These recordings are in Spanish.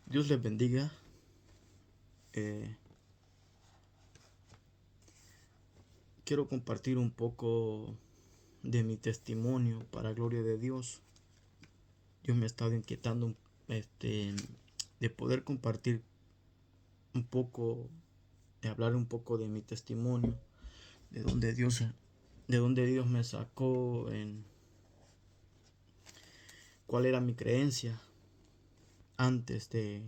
Dios les bendiga. Eh, Quiero compartir un poco de mi testimonio para gloria de Dios. Dios me ha estado inquietando de poder compartir un poco, de hablar un poco de mi testimonio, de donde Dios me sacó, en cuál era mi creencia antes de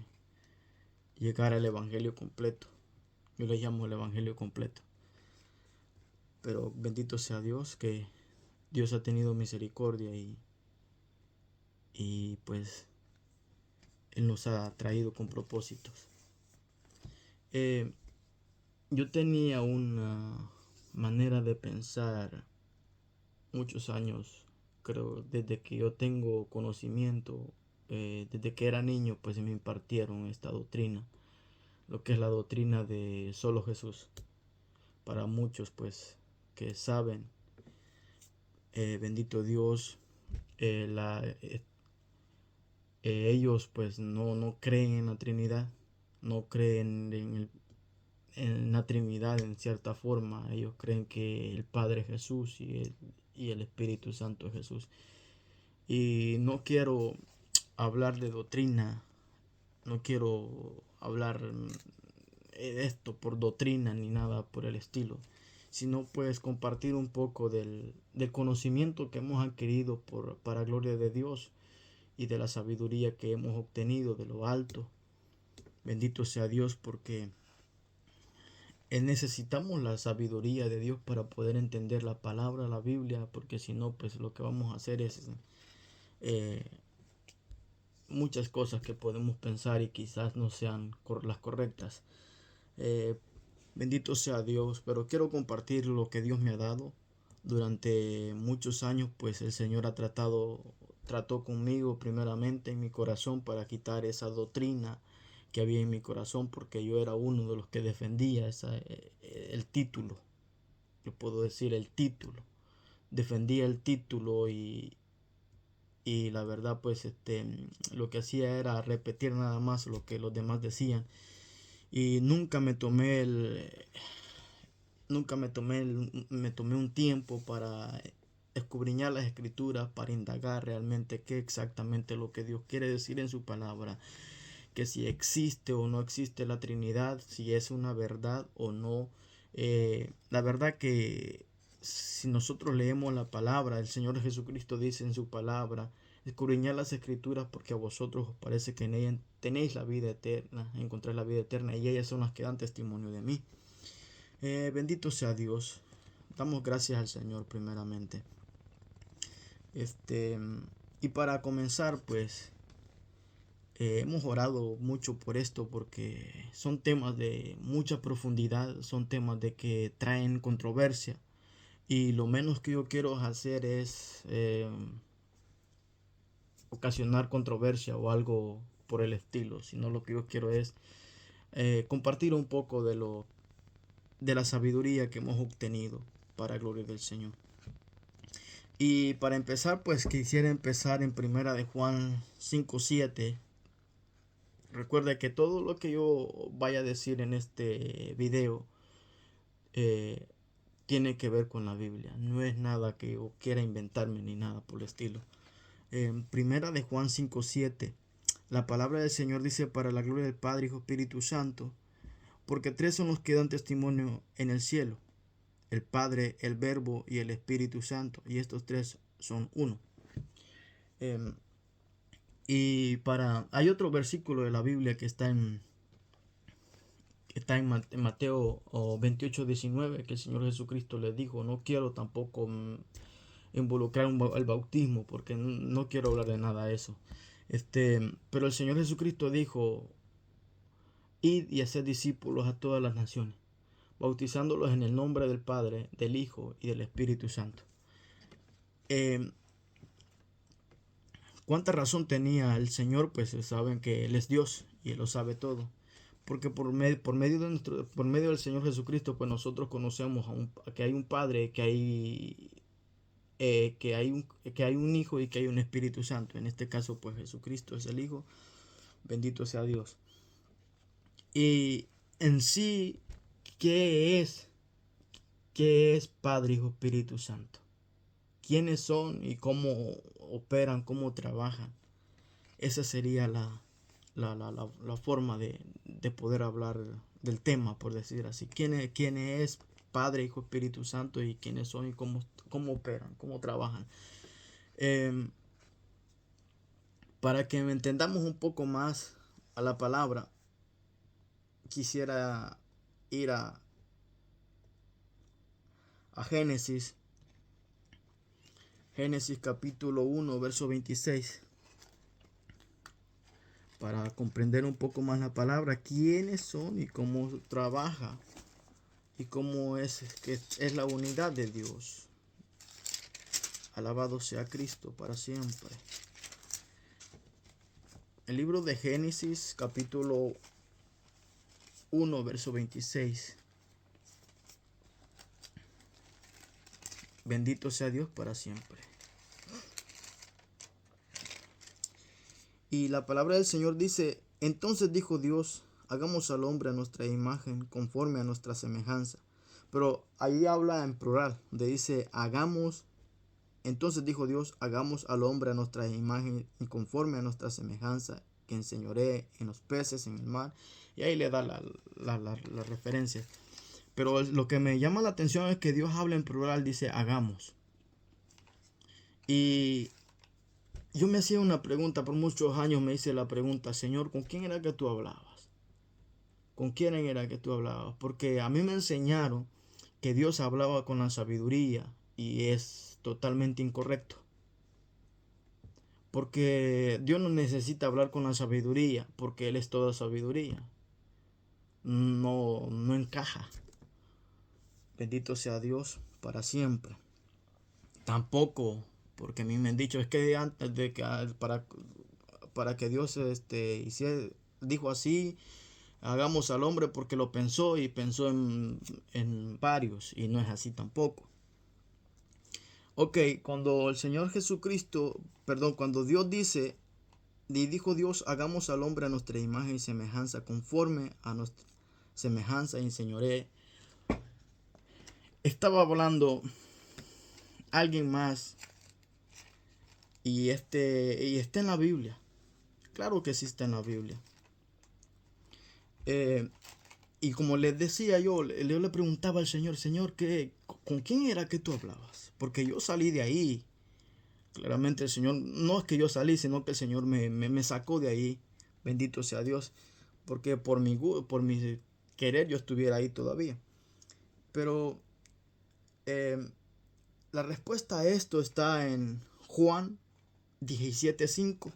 llegar al Evangelio completo. Yo le llamo el Evangelio completo. Pero bendito sea Dios que Dios ha tenido misericordia y pues Él nos ha traído con propósitos. Eh, yo tenía una manera de pensar muchos años, creo, desde que yo tengo conocimiento, desde que era niño, pues me impartieron esta doctrina, lo que es la doctrina de solo Jesús. Para muchos, pues, que saben, bendito Dios, eh, la, eh, ellos pues no creen en la Trinidad, no creen en la Trinidad en cierta forma. Ellos creen que el Padre es Jesús y el Espíritu Santo es Jesús. Y no quiero hablar de doctrina, no quiero hablar de esto por doctrina ni nada por el estilo, sino pues compartir un poco del conocimiento que hemos adquirido para gloria de Dios y de la sabiduría que hemos obtenido de lo alto. Bendito sea Dios porque necesitamos la sabiduría de Dios para poder entender la palabra, la Biblia, porque si no, pues lo que vamos a hacer es eh, muchas cosas que podemos pensar y quizás no sean las correctas. Eh, Bendito sea Dios, pero quiero compartir lo que Dios me ha dado. Durante muchos años, pues el Señor trató conmigo primeramente en mi corazón para quitar esa doctrina que había en mi corazón, porque yo era uno de los que defendía el título. Yo puedo decir el título. Defendía el título y la verdad, pues lo que hacía era repetir nada más lo que los demás decían. Y me tomé un tiempo para escudriñar las escrituras, para indagar realmente qué exactamente lo que Dios quiere decir en su palabra, que si existe o no existe la Trinidad, si es una verdad o no. La verdad que si nosotros leemos la palabra, el Señor Jesucristo dice en su palabra, escudriñad las escrituras porque a vosotros os parece que en ellas tenéis la vida eterna, encontráis la vida eterna y ellas son las que dan testimonio de mí. Bendito sea Dios. Damos gracias al Señor primeramente. Este, y para comenzar, pues hemos orado mucho por esto porque son temas de mucha profundidad, son temas de que traen controversia y lo menos que yo quiero hacer es ocasionar controversia o algo por el estilo, sino lo que yo quiero es compartir un poco de la sabiduría que hemos obtenido para gloria del Señor. Y para empezar, pues quisiera empezar en primera de Juan 5:7. Recuerda que todo lo que yo vaya a decir en este video eh, tiene que ver con la Biblia. No es nada que yo quiera inventarme ni nada por el estilo. En primera de Juan 5:7, la palabra del Señor dice: para la gloria del Padre, Hijo, Espíritu Santo, porque tres son los que dan testimonio en el cielo: el Padre, el Verbo y el Espíritu Santo, y estos tres son uno. Eh, hay otro versículo de la Biblia que está en Mateo 28:19, que el Señor Jesucristo le dijo: no quiero tampoco involucrar el bautismo, porque no quiero hablar de nada de eso. Pero el Señor Jesucristo dijo: id y haced discípulos a todas las naciones, bautizándolos en el nombre del Padre, del Hijo y del Espíritu Santo. ¿Cuánta razón tenía el Señor? Pues saben que Él es Dios y Él lo sabe todo. Porque por medio del Señor Jesucristo, pues nosotros conocemos que hay un Padre, que hay un Hijo y que hay un Espíritu Santo. En este caso, pues Jesucristo es el Hijo. Bendito sea Dios. Y en sí, ¿qué es? ¿Qué es Padre, Hijo, Espíritu Santo? ¿Quiénes son y cómo operan, cómo trabajan? Esa sería la forma de poder hablar del tema, por decir así. ¿Quién es Padre, Hijo, Espíritu Santo y quiénes son y cómo operan, cómo trabajan? Eh, para que entendamos un poco más a la palabra, quisiera ir a Génesis. Génesis capítulo 1, verso 26. Para comprender un poco más la palabra, quiénes son y cómo trabaja y cómo que es la unidad de Dios. Alabado sea Cristo para siempre. El libro de Génesis capítulo 1, verso 26. Bendito sea Dios para siempre. Y la palabra del Señor dice: entonces dijo Dios, hagamos al hombre a nuestra imagen, conforme a nuestra semejanza. Pero ahí habla en plural, donde dice hagamos. Entonces dijo Dios, hagamos al hombre a nuestra imagen y conforme a nuestra semejanza, que enseñoree en los peces, en el mar. Y ahí le da la referencia. Pero lo que me llama la atención es que Dios habla en plural, dice hagamos. Y yo me hacía una pregunta, por muchos años me hice la pregunta: Señor, ¿con quién era que tú hablabas? ¿Con quién era que tú hablabas? Porque a mí me enseñaron que Dios hablaba con la sabiduría y es totalmente incorrecto. Porque Dios no necesita hablar con la sabiduría, porque Él es toda sabiduría. No encaja. Bendito sea Dios para siempre. Tampoco, porque a mí me han dicho, es que antes de que para que Dios dijo así, hagamos al hombre porque lo pensó y pensó en varios, y no es así tampoco. Ok, cuando el Señor Jesucristo, perdón, cuando Dios dice, y dijo Dios, hagamos al hombre a nuestra imagen y semejanza, conforme a nuestra semejanza y señoré, estaba hablando alguien más, y está en la Biblia. Claro que sí está en la Biblia. Y como les decía yo le preguntaba al Señor, Señor, ¿con quién era que tú hablabas? Porque yo salí de ahí. Claramente el Señor, no es que yo salí, sino que el Señor me sacó de ahí. Bendito sea Dios. Porque por mi querer yo estuviera ahí todavía. Pero la respuesta a esto está en Juan 17:5.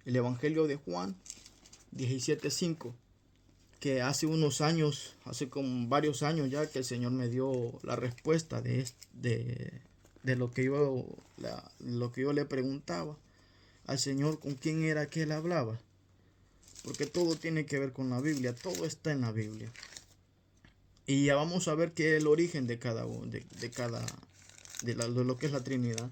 El Evangelio de Juan 17:5. Que hace unos años, hace como varios años ya, que el Señor me dio la respuesta de lo que yo le preguntaba al Señor, con quién era que Él hablaba. Porque todo tiene que ver con la Biblia, todo está en la Biblia. Y ya vamos a ver qué es el origen de cada uno, de lo que es la Trinidad.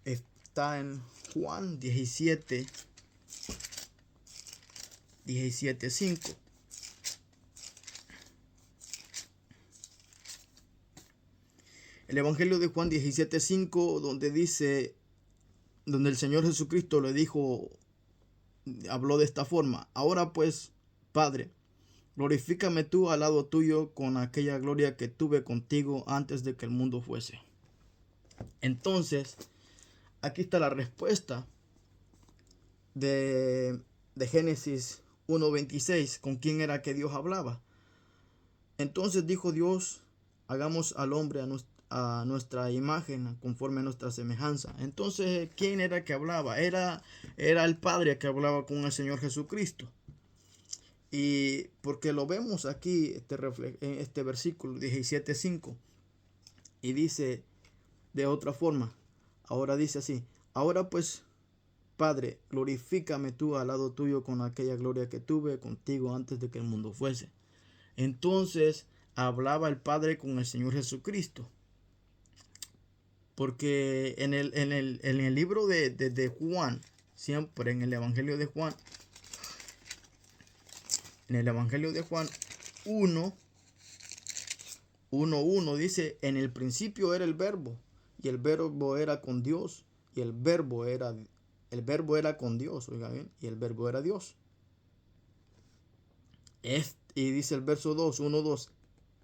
Está en Juan 17:5. El Evangelio de Juan 17:5, donde el Señor Jesucristo le dijo, habló de esta forma: ahora pues, Padre, glorifícame tú al lado tuyo con aquella gloria que tuve contigo antes de que el mundo fuese. Entonces, aquí está la respuesta de Génesis 1:26, con quién era que Dios hablaba. Entonces dijo Dios, hagamos al hombre a nuestra imagen, conforme a nuestra semejanza. Entonces, ¿quién era que hablaba? Era el Padre que hablaba con el Señor Jesucristo. Y porque lo vemos aquí, en este versículo 17:5. Y dice de otra forma, ahora dice así: ahora pues, Padre, glorifícame tú al lado tuyo con aquella gloria que tuve contigo antes de que el mundo fuese. Entonces hablaba el Padre con el Señor Jesucristo. Porque en el libro de Juan siempre en el Evangelio de Juan. En el Evangelio de Juan 1:1 dice: en el principio era el verbo, y el verbo era con Dios, y el verbo era con Dios, oiga bien, y el verbo era Dios. Y dice el verso 1:2,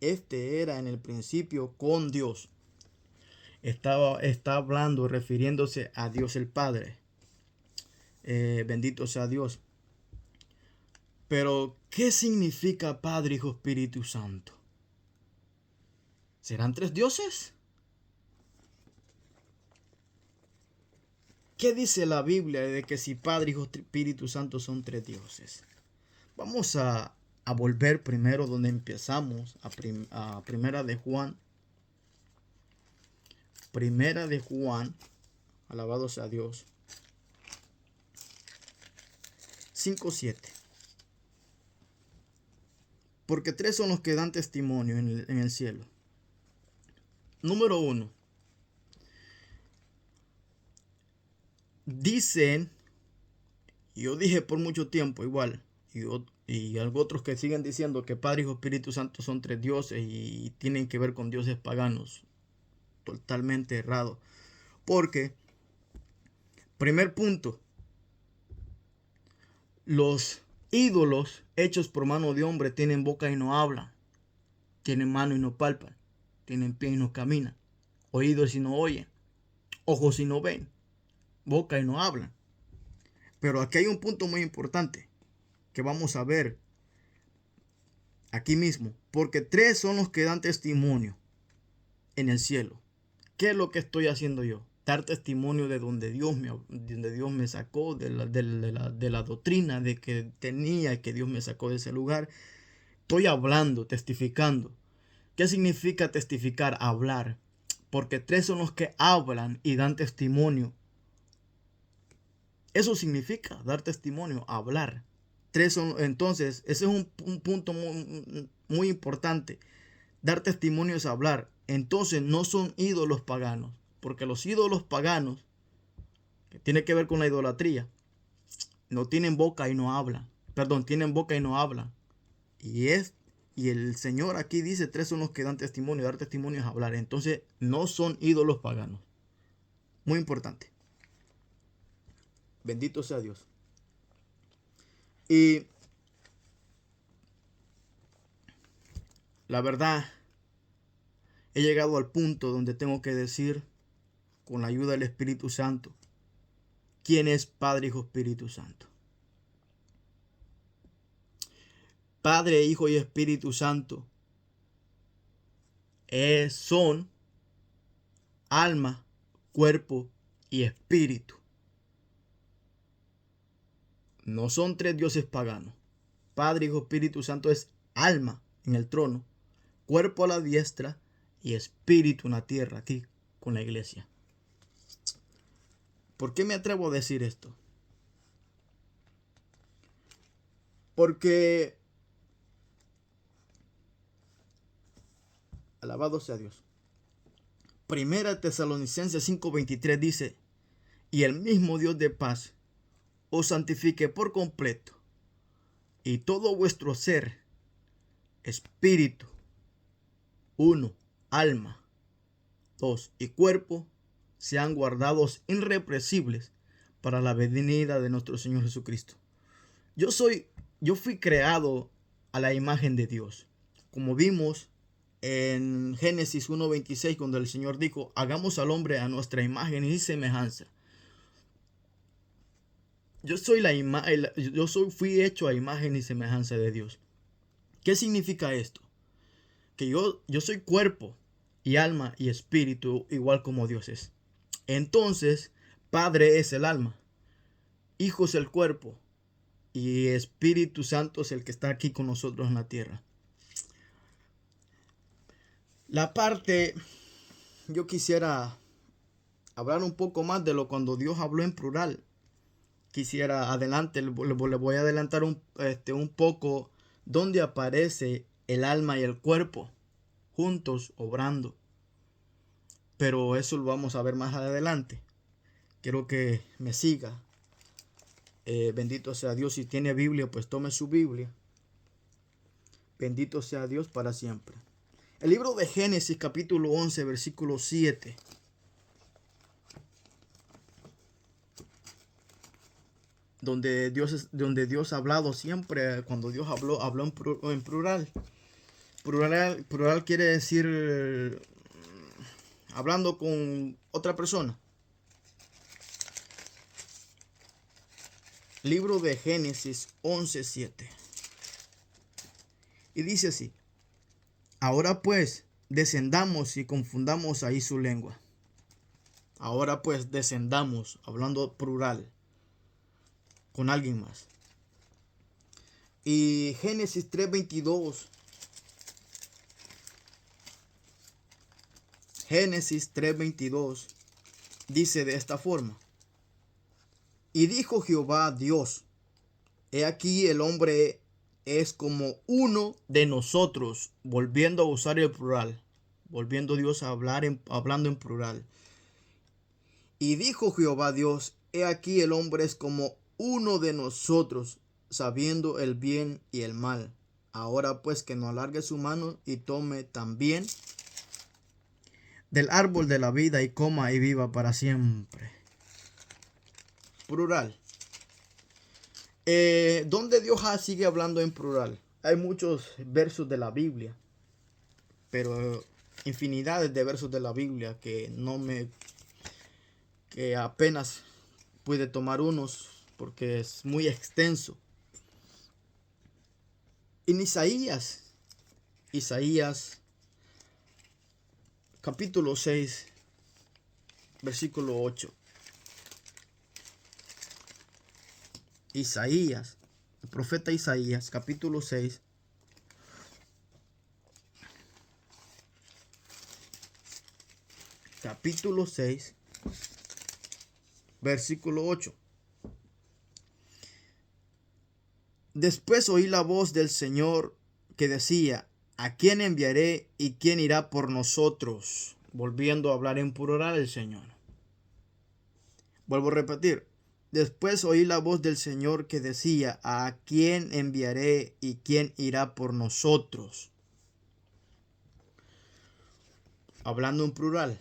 este era en el principio con Dios. Está hablando, refiriéndose a Dios el Padre. Bendito sea Dios. Pero, ¿qué significa Padre, Hijo, Espíritu Santo? ¿Serán tres dioses? ¿Qué dice la Biblia de que si Padre, Hijo, Espíritu Santo son tres dioses? Vamos a volver primero donde empezamos, a Primera de Juan. Primera de Juan, alabado sea Dios, 5:7. Porque tres son los que dan testimonio en el cielo. Número 1. Dicen, yo dije por mucho tiempo igual, y algo otros que siguen diciendo que Padre, Hijo, Espíritu Santo son tres dioses y tienen que ver con dioses paganos. Totalmente errado. Porque, primer punto, los ídolos hechos por mano de hombre tienen boca y no hablan, tienen mano y no palpan, tienen pie y no caminan, oídos y no oyen, ojos y no ven, boca y no hablan. Pero aquí hay un punto muy importante que vamos a ver aquí mismo, porque tres son los que dan testimonio en el cielo. ¿Qué es lo que estoy haciendo yo? Dar testimonio de donde Dios me sacó, de la doctrina de que tenía, que Dios me sacó de ese lugar. Estoy hablando, testificando. ¿Qué significa testificar? Hablar. Porque tres son los que hablan y dan testimonio. Eso significa dar testimonio, hablar. Tres son, entonces, ese es un punto muy importante. Dar testimonio es hablar. Entonces no son ídolos paganos. Porque los ídolos paganos, que tiene que ver con la idolatría, no tienen boca y no hablan. Perdón, tienen boca y no hablan. Y el Señor aquí dice, tres son los que dan testimonio. Dar testimonio es hablar. Entonces no son ídolos paganos. Muy importante. Bendito sea Dios. Y la verdad, he llegado al punto donde tengo que decir, con la ayuda del Espíritu Santo, quién es Padre, Hijo, Espíritu Santo. Padre, Hijo y Espíritu Santo son alma, cuerpo y espíritu. No son tres dioses paganos. Padre, Hijo, Espíritu Santo es alma en el trono, cuerpo a la diestra y espíritu en la tierra, aquí con la iglesia. ¿Por qué me atrevo a decir esto? Porque, alabado sea Dios, Primera Tesalonicenses 5:23 dice, y el mismo Dios de paz os santifique por completo, y todo vuestro ser, espíritu, 1, alma, 2, y cuerpo, sean guardados irrepresibles para la venida de nuestro Señor Jesucristo. Yo fui creado a la imagen de Dios. Como vimos en Génesis 1:26, cuando el Señor dijo, hagamos al hombre a nuestra imagen y semejanza. Fui hecho a imagen y semejanza de Dios. ¿Qué significa esto? Que yo soy cuerpo y alma y espíritu igual como Dios es. Entonces, Padre es el alma, Hijo es el cuerpo y Espíritu Santo es el que está aquí con nosotros en la tierra. Yo quisiera hablar un poco más de lo cuando Dios habló en plural. Le voy a adelantar un poco donde aparece el alma y el cuerpo juntos obrando. Pero eso lo vamos a ver más adelante. Quiero que me siga Bendito sea Dios. Si tiene Biblia, pues tome su Biblia. Bendito sea Dios para siempre. El libro de Génesis, capítulo 11, versículo 7. Donde Dios ha hablado siempre. Cuando Dios habló en plural. Plural quiere decir hablando con otra persona. Libro de Génesis 11:7. Y dice así: ahora pues, descendamos y confundamos ahí su lengua. Ahora pues, descendamos, hablando plural, con alguien más. Y Génesis 3:22. Génesis 3:22 dice de esta forma: y dijo Jehová Dios, he aquí el hombre es como uno de nosotros, volviendo a usar el plural, volviendo Dios a hablando en plural. Y dijo Jehová Dios, he aquí el hombre es como uno de nosotros, sabiendo el bien y el mal. Ahora pues que no alargue su mano y tome también del árbol de la vida y coma y viva para siempre. Plural. ¿Dónde Dios sigue hablando en plural? Hay muchos versos de la Biblia, pero infinidades de versos de la Biblia que apenas pude tomar unos porque es muy extenso. En Isaías capítulo 6, versículo 8. Isaías, el profeta Isaías, capítulo 6, versículo 8. Después oí la voz del Señor que decía, ¿a quién enviaré y quién irá por nosotros? Volviendo a hablar en plural el Señor. Vuelvo a repetir. Después oí la voz del Señor que decía, ¿a quién enviaré y quién irá por nosotros? Hablando en plural.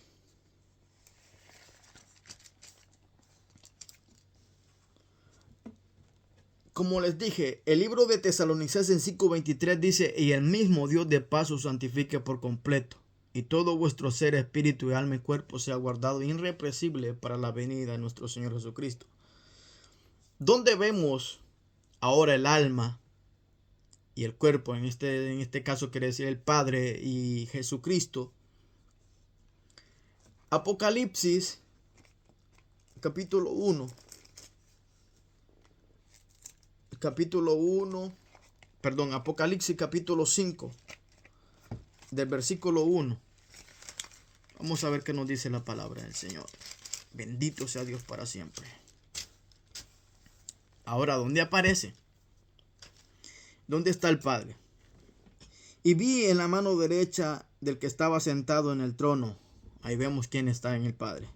Como les dije, el libro de Tesalonicenses en 5:23 dice, y el mismo Dios de paz os santifique por completo, y todo vuestro ser, espíritu y alma y cuerpo sea guardado irrepresible para la venida de nuestro Señor Jesucristo. ¿Dónde vemos ahora el alma y el cuerpo? En este caso quiere decir el Padre y Jesucristo. Apocalipsis capítulo 1. Apocalipsis capítulo 5, del versículo 1. Vamos a ver qué nos dice la palabra del Señor. Bendito sea Dios para siempre. Ahora, ¿dónde aparece? ¿Dónde está el Padre? Y vi en la mano derecha del que estaba sentado en el trono. Ahí vemos quién está en el Padre.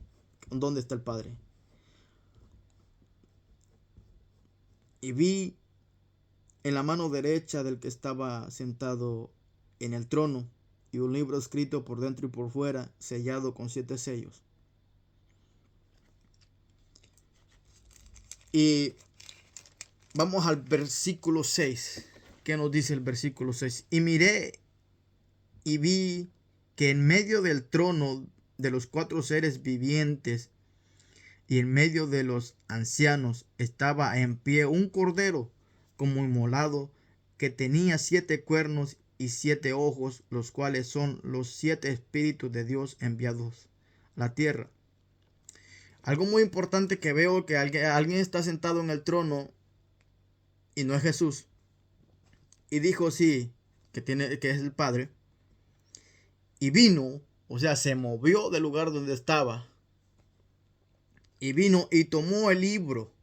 ¿Dónde está el Padre? Y vi en la mano derecha del que estaba sentado en el trono y un libro escrito por dentro y por fuera, sellado con 7 sellos. Y vamos al versículo 6. ¿Qué nos dice el versículo 6? Y miré y vi que en medio del trono de los 4 seres vivientes y en medio de los ancianos estaba en pie un cordero como inmolado, que tenía 7 cuernos y 7 ojos, los cuales son los 7 espíritus de Dios enviados a la tierra. Algo muy importante que veo, que alguien está sentado en el trono y no es Jesús. Y dijo sí, que es el Padre. Y vino, o sea, se movió del lugar donde estaba. Y vino y tomó el libro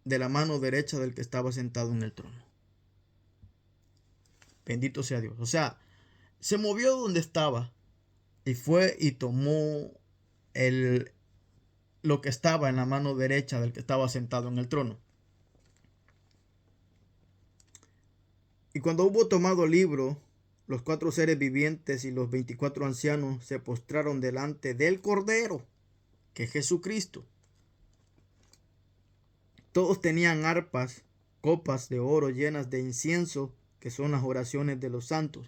de la mano derecha del que estaba sentado en el trono. Bendito sea Dios. O sea, se movió donde estaba y fue y tomó lo que estaba en la mano derecha del que estaba sentado en el trono. Y cuando hubo tomado el libro, los 4 seres vivientes y los 24 ancianos se postraron delante del Cordero, que es Jesucristo. Todos tenían arpas, copas de oro llenas de incienso, que son las oraciones de los santos.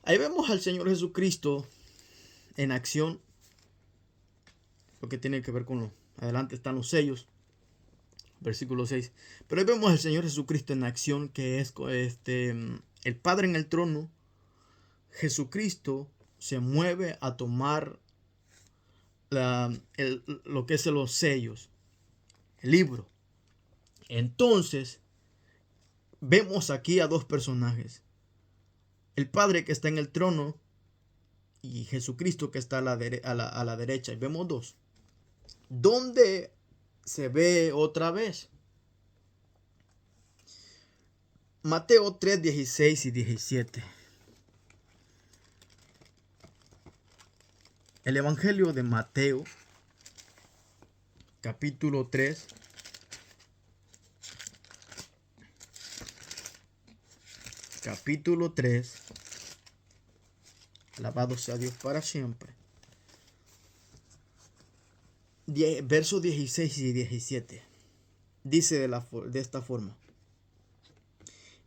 Ahí vemos al Señor Jesucristo en acción, lo que tiene que ver con adelante están los sellos, versículo 6. Pero ahí vemos al Señor Jesucristo en acción, que es el Padre en el trono. Jesucristo se mueve a tomar lo que es los sellos, el libro. Entonces, vemos aquí a dos personajes. El Padre que está en el trono y Jesucristo que está a la derecha. Y vemos dos. ¿Dónde se ve otra vez? Mateo 3, 16 y 17. El Evangelio de Mateo, capítulo 3. Capítulo 3. Alabado sea Dios para siempre. Versos 16 y 17. Dice de esta forma.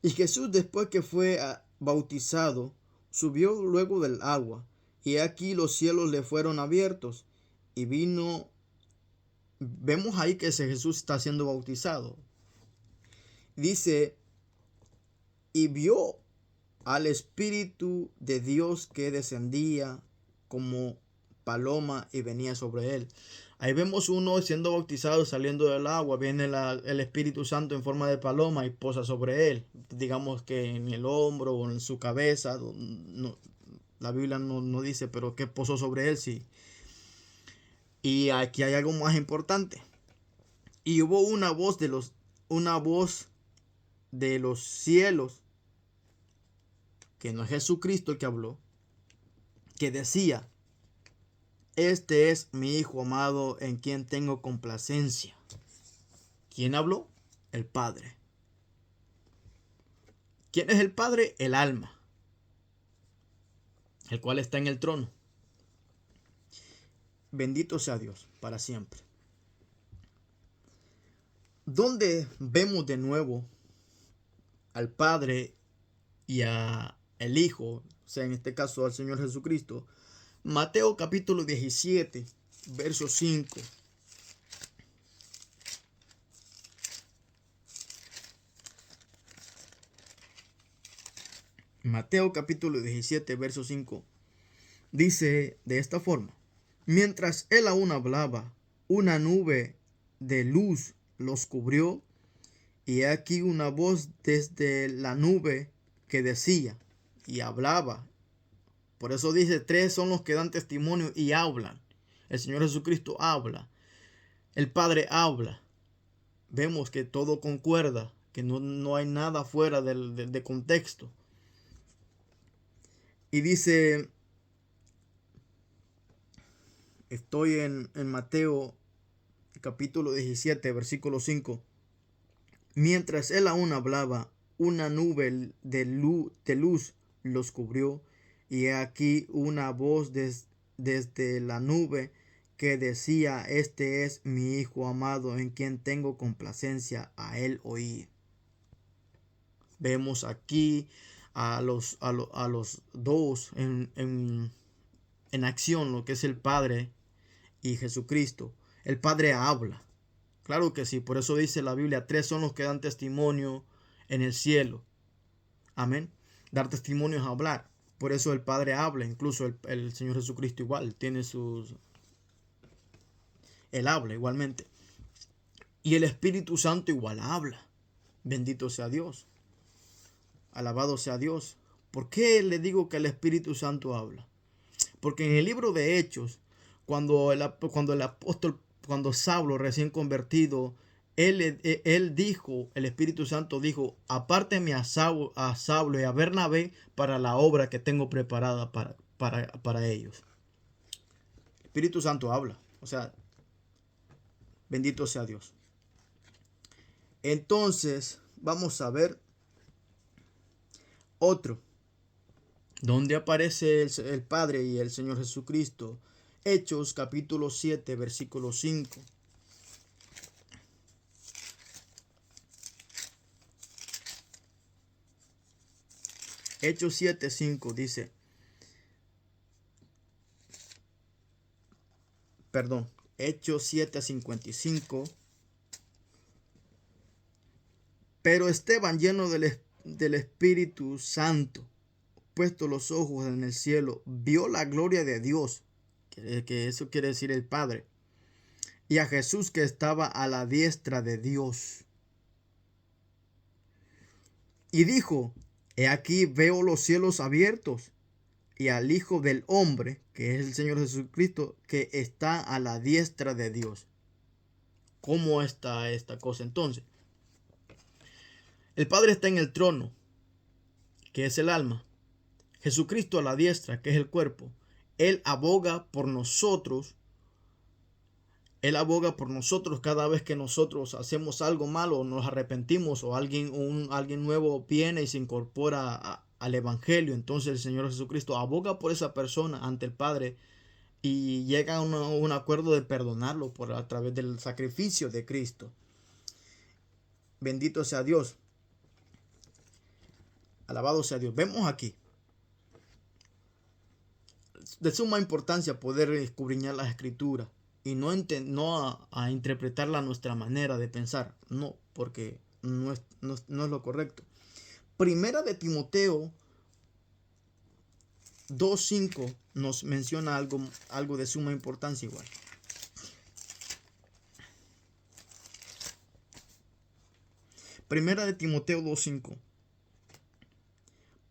Y Jesús, después que fue bautizado, subió luego del agua, y aquí los cielos le fueron abiertos, y vino. Vemos ahí que ese Jesús está siendo bautizado. Dice, y vio al Espíritu de Dios que descendía como paloma y venía sobre él. Ahí vemos uno siendo bautizado, saliendo del agua, viene el Espíritu Santo en forma de paloma y posa sobre él. Digamos que en el hombro o en su cabeza, no, la Biblia no dice, pero que posó sobre él, sí. Y aquí hay algo más importante. Y hubo una voz de los cielos, que no es Jesucristo el que habló, que decía, este es mi Hijo amado en quien tengo complacencia. ¿Quién habló? El Padre. ¿Quién es el Padre? El alma, el cual está en el trono. Bendito sea Dios para siempre. ¿Dónde vemos de nuevo al Padre y al Hijo? O sea, en este caso al Señor Jesucristo. Mateo capítulo 17, verso 5. Mateo capítulo 17, verso 5. Dice de esta forma. Mientras él aún hablaba, una nube de luz los cubrió, y aquí una voz desde la nube que decía, y hablaba. Por eso dice, 3 son los que dan testimonio y hablan. El Señor Jesucristo habla. El Padre habla. Vemos que todo concuerda, que no hay nada fuera de contexto. Y dice, estoy en Mateo capítulo 17, versículo 5. Mientras él aún hablaba, una nube de luz los cubrió, y aquí una voz desde la nube que decía, este es mi Hijo amado en quien tengo complacencia, a él oír. Vemos aquí a los dos en acción, lo que es el Padre y Jesucristo. El Padre habla. Claro que sí, por eso dice la Biblia, 3 son los que dan testimonio en el cielo. Amén. Dar testimonio es hablar. Por eso el Padre habla, incluso el Señor Jesucristo igual, Él habla igualmente. Y el Espíritu Santo igual habla. Bendito sea Dios. Alabado sea Dios. ¿Por qué le digo que el Espíritu Santo habla? Porque en el libro de Hechos, cuando el apóstol, cuando Saulo recién convertido, él dijo, el Espíritu Santo dijo, apárteme a Saulo y a Bernabé para la obra que tengo preparada para ellos. El Espíritu Santo habla, o sea, bendito sea Dios. Entonces, vamos a ver Otro, donde aparece el Padre y el Señor Jesucristo. Hechos capítulo 7, versículo 5. Hechos 7, 5 dice, Hechos 7, 55. Pero Esteban, lleno del Espíritu Santo, puesto los ojos en el cielo, vio la gloria de Dios, que eso quiere decir el Padre, y a Jesús que estaba a la diestra de Dios. Y dijo, he aquí veo los cielos abiertos, y al Hijo del Hombre, que es el Señor Jesucristo, que está a la diestra de Dios. ¿Cómo está esta cosa entonces? El Padre está en el trono, que es el alma. Jesucristo a la diestra, que es el cuerpo. Él aboga por nosotros. Él aboga por nosotros cada vez que nosotros hacemos algo malo o nos arrepentimos o alguien nuevo viene y se incorpora al Evangelio. Entonces el Señor Jesucristo aboga por esa persona ante el Padre y llega a un acuerdo de perdonarlo a través del sacrificio de Cristo. Bendito sea Dios. Alabado sea Dios. Vemos aquí de suma importancia poder escudriñar las escrituras y no a interpretarla a nuestra manera de pensar. No, porque no es lo correcto. Primera de Timoteo 2:5 nos menciona algo de suma importancia igual. Primera de Timoteo 2:5.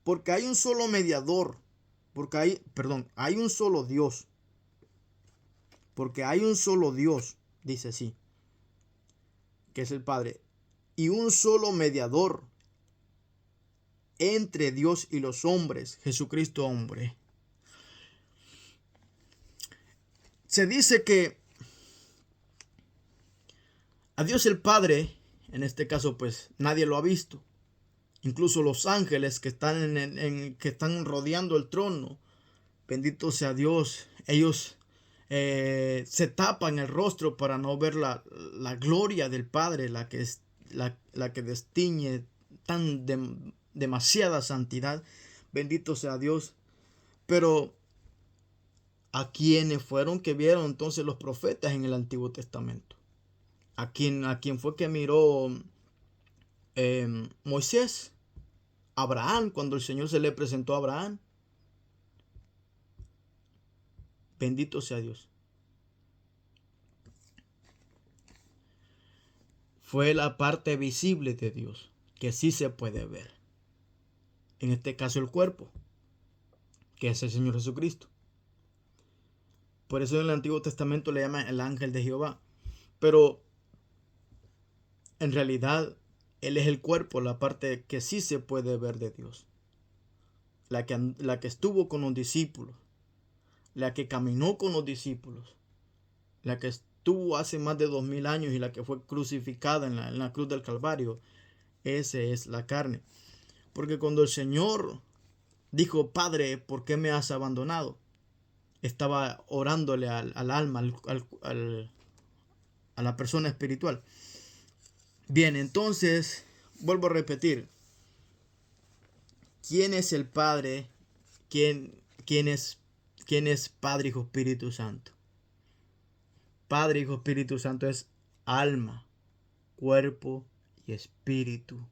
Porque hay un solo mediador. Hay un solo Dios. Porque hay un solo Dios, dice así, que es el Padre, y un solo mediador entre Dios y los hombres, Jesucristo hombre. Se dice que a Dios el Padre, en este caso pues nadie lo ha visto. Incluso los ángeles que están rodeando el trono, bendito sea Dios, ellos se tapan el rostro para no ver la gloria del Padre, la que destiñe demasiada santidad. Bendito sea Dios. Pero ¿a quiénes fueron que vieron entonces los profetas en el Antiguo Testamento? ¿A quién fue que miró Moisés? Abraham, cuando el Señor se le presentó a Abraham. Bendito sea Dios. Fue la parte visible de Dios, que sí se puede ver. En este caso el cuerpo, que es el Señor Jesucristo. Por eso en el Antiguo Testamento le llaman el ángel de Jehová. Pero en realidad Él es el cuerpo, la parte que sí se puede ver de Dios. La que estuvo con los discípulos. La que caminó con los discípulos. La que estuvo hace más de 2000 años y la que fue crucificada en la cruz del Calvario. Esa es la carne. Porque cuando el Señor dijo, Padre, ¿por qué me has abandonado? Estaba orándole al alma, a la persona espiritual. Bien, entonces, vuelvo a repetir. ¿Quién es el Padre? ¿Quién es Padre, Hijo, Espíritu Santo? Padre, Hijo, Espíritu Santo es alma, cuerpo y espíritu.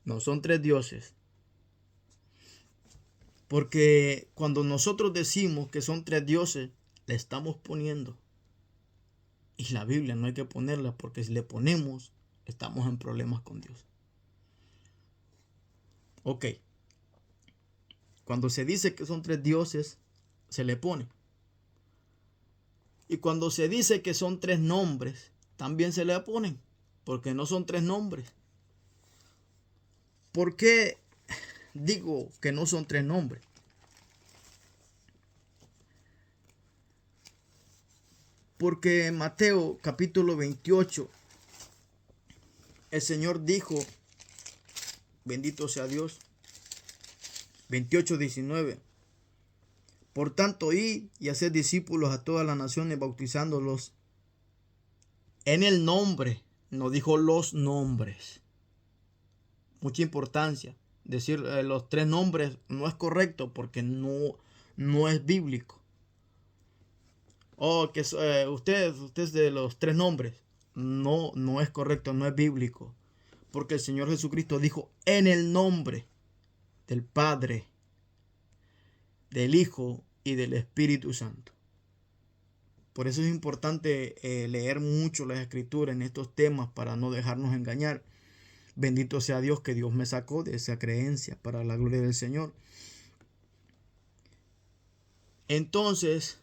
No son tres dioses. Porque cuando nosotros decimos que son tres dioses, le estamos poniendo. Y la Biblia no hay que ponerla, porque si le ponemos, estamos en problemas con Dios. Ok. Cuando se dice que son tres dioses, se le pone. Y cuando se dice que son tres nombres, también se le ponen. Porque no son tres nombres. ¿Por qué digo que no son tres nombres? Porque en Mateo capítulo 28, el Señor dijo, bendito sea Dios, 28:19. Por tanto, id y haced discípulos a todas las naciones, bautizándolos en el nombre. No dijo los nombres. Mucha importancia. Decir los tres nombres no es correcto porque no es bíblico. Que usted es de los tres nombres. No es correcto, no es bíblico. Porque el Señor Jesucristo dijo en el nombre del Padre, del Hijo y del Espíritu Santo. Por eso es importante leer mucho las Escrituras en estos temas para no dejarnos engañar. Bendito sea Dios que Dios me sacó de esa creencia para la gloria del Señor. Entonces,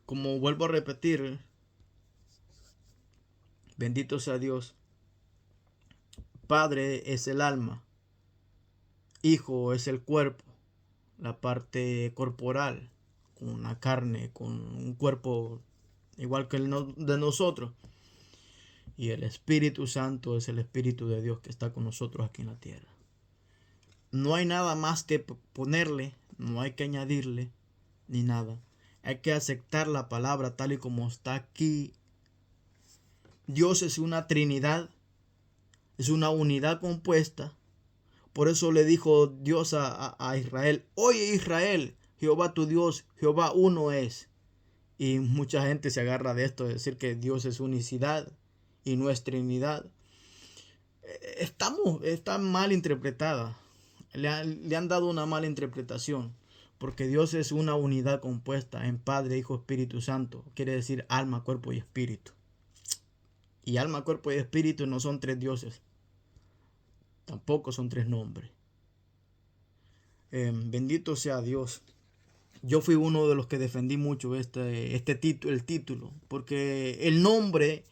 como vuelvo a repetir, bendito sea Dios, Padre es el alma, Hijo es el cuerpo, la parte corporal, con una carne, con un cuerpo igual que el de nosotros. Y el Espíritu Santo es el Espíritu de Dios que está con nosotros aquí en la tierra. No hay nada más que ponerle, no hay que añadirle, ni nada. Hay que aceptar la palabra tal y como está aquí. Dios es una Trinidad, es una unidad compuesta. Por eso le dijo Dios a Israel: oye Israel, Jehová tu Dios, Jehová uno es. Y mucha gente se agarra de esto, de decir que Dios es unicidad y no es Trinidad. Está mal interpretada. Le han dado una mala interpretación. Porque Dios es una unidad compuesta en Padre, Hijo, Espíritu Santo. Quiere decir alma, cuerpo y espíritu. Y alma, cuerpo y espíritu no son tres dioses. Tampoco son tres nombres. Bendito sea Dios. Yo fui uno de los que defendí mucho el título. Porque el nombre,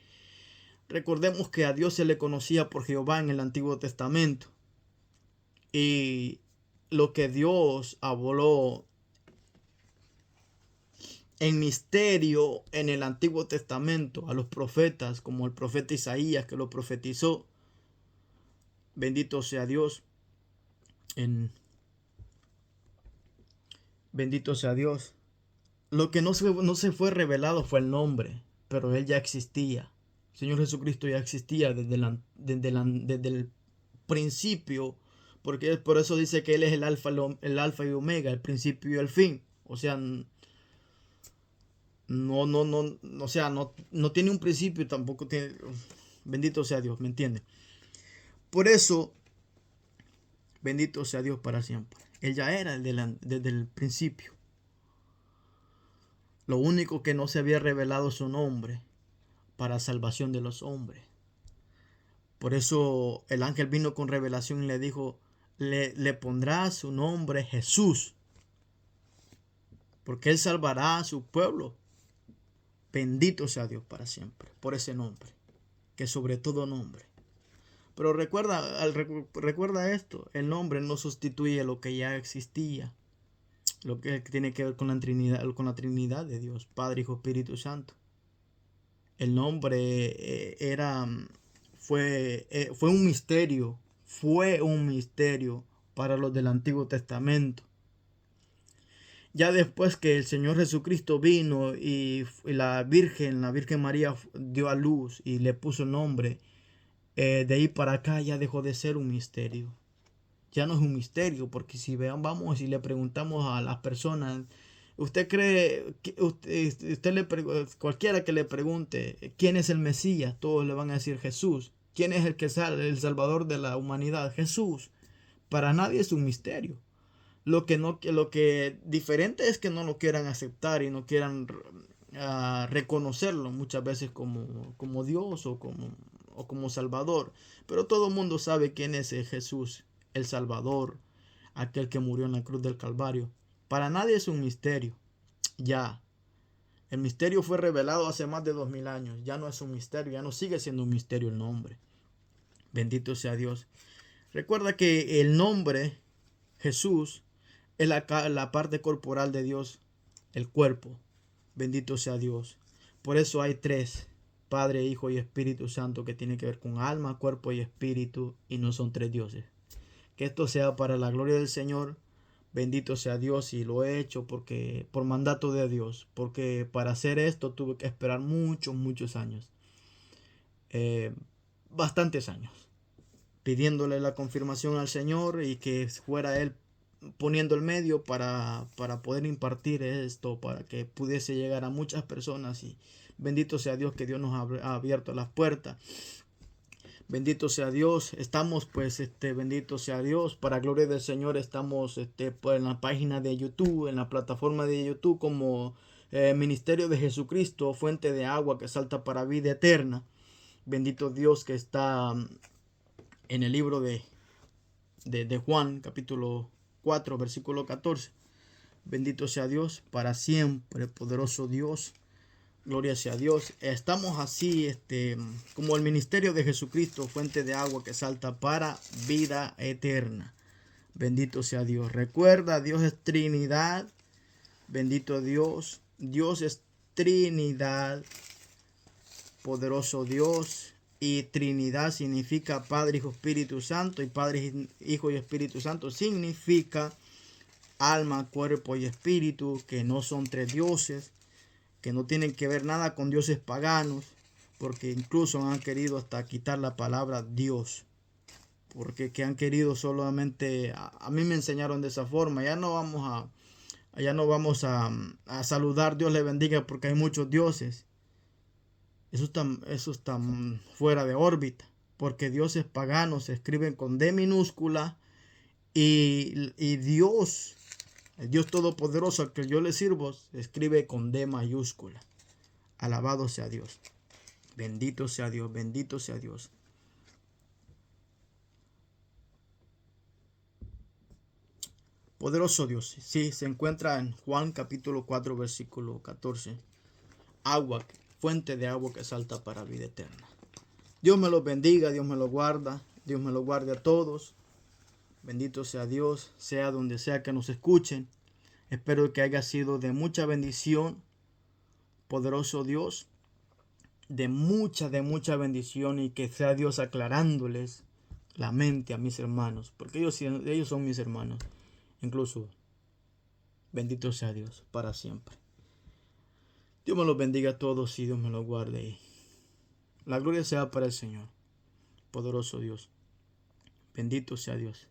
recordemos que a Dios se le conocía por Jehová en el Antiguo Testamento. Y lo que Dios habló en misterio en el Antiguo Testamento a los profetas, como el profeta Isaías que lo profetizó, bendito sea Dios, bendito sea Dios. Lo que no se fue revelado fue el nombre, pero él ya existía. El Señor Jesucristo ya existía desde el principio, porque por eso dice que Él es el alfa y omega, el principio y el fin. O sea, no tiene un principio y tampoco tiene. Bendito sea Dios, ¿me entiende? Por eso, bendito sea Dios para siempre. Él ya era desde el principio. Lo único que no se había revelado su nombre para salvación de los hombres. Por eso el ángel vino con revelación y le dijo: le pondrá su nombre Jesús, porque Él salvará a su pueblo. Bendito sea Dios para siempre por ese nombre, que sobre todo nombre. Pero recuerda esto: el nombre no sustituye lo que ya existía, lo que tiene que ver con la Trinidad de Dios, Padre, Hijo, Espíritu Santo. El nombre fue un misterio para los del Antiguo Testamento. Ya después que el Señor Jesucristo vino y la Virgen María dio a luz y le puso el nombre, de ahí para acá ya dejó de ser un misterio. Ya no es un misterio, porque si vamos y le preguntamos a las personas, ¿usted cree que cualquiera que le pregunte quién es el Mesías? Todos le van a decir Jesús. ¿Quién es el Salvador de la humanidad? Jesús. Para nadie es un misterio. Lo que diferente es que no lo quieran aceptar y no quieran reconocerlo muchas veces como Dios o como Salvador. Pero todo el mundo sabe quién es Jesús, el Salvador, aquel que murió en la cruz del Calvario. Para nadie es un misterio. Ya. El misterio fue revelado hace más de 2000 años. Ya no es un misterio, ya no sigue siendo un misterio el nombre. Bendito sea Dios. Recuerda que el nombre Jesús es la parte corporal de Dios, el cuerpo. Bendito sea Dios. Por eso hay tres: Padre, Hijo y Espíritu Santo, que tiene que ver con alma, cuerpo y espíritu, y no son tres dioses. que esto sea para la gloria del Señor. Bendito sea Dios, y lo he hecho porque por mandato de Dios, porque para hacer esto tuve que esperar muchos años, eh, bastantes años, pidiéndole la confirmación al Señor y que fuera Él poniendo el medio para poder impartir esto, para que pudiese llegar a muchas personas. Y bendito sea Dios que Dios nos ha abierto las puertas. Bendito sea Dios. Estamos pues, bendito sea Dios. Para gloria del Señor estamos pues, en la página de YouTube, en la plataforma de YouTube como Ministerio de Jesucristo, fuente de agua que salta para vida eterna. Bendito Dios que está en el libro de Juan, capítulo 4, versículo 14. Bendito sea Dios para siempre, poderoso Dios. Gloria sea Dios. Estamos así, como el ministerio de Jesucristo, fuente de agua que salta para vida eterna. Bendito sea Dios. Recuerda, Dios es Trinidad. Bendito Dios. Dios es Trinidad. Poderoso Dios. Y Trinidad significa Padre, Hijo, Espíritu Santo. Y Padre, Hijo y Espíritu Santo significa alma, cuerpo y espíritu, que no son tres dioses, que no tienen que ver nada con dioses paganos, porque incluso han querido hasta quitar la palabra Dios, porque que han querido solamente, a mí me enseñaron de esa forma, ya no vamos a saludar Dios le bendiga porque hay muchos dioses. Eso está fuera de órbita, porque dioses paganos se escriben con D minúscula y Dios, el Dios Todopoderoso al que yo le sirvo, se escribe con D mayúscula. Alabado sea Dios. Bendito sea Dios, bendito sea Dios. Poderoso Dios. Sí, se encuentra en Juan capítulo 4, versículo 14. Agua, fuente de agua que salta para vida eterna. Dios me los bendiga, Dios me los guarda, Dios me los guarde a todos. Bendito sea Dios, sea donde sea que nos escuchen. Espero que haya sido de mucha bendición. Poderoso Dios, de mucha bendición, y que sea Dios aclarándoles la mente a mis hermanos, porque ellos son mis hermanos. Incluso, bendito sea Dios para siempre. Dios me los bendiga a todos y Dios me los guarde. Y la gloria sea para el Señor. Poderoso Dios. Bendito sea Dios.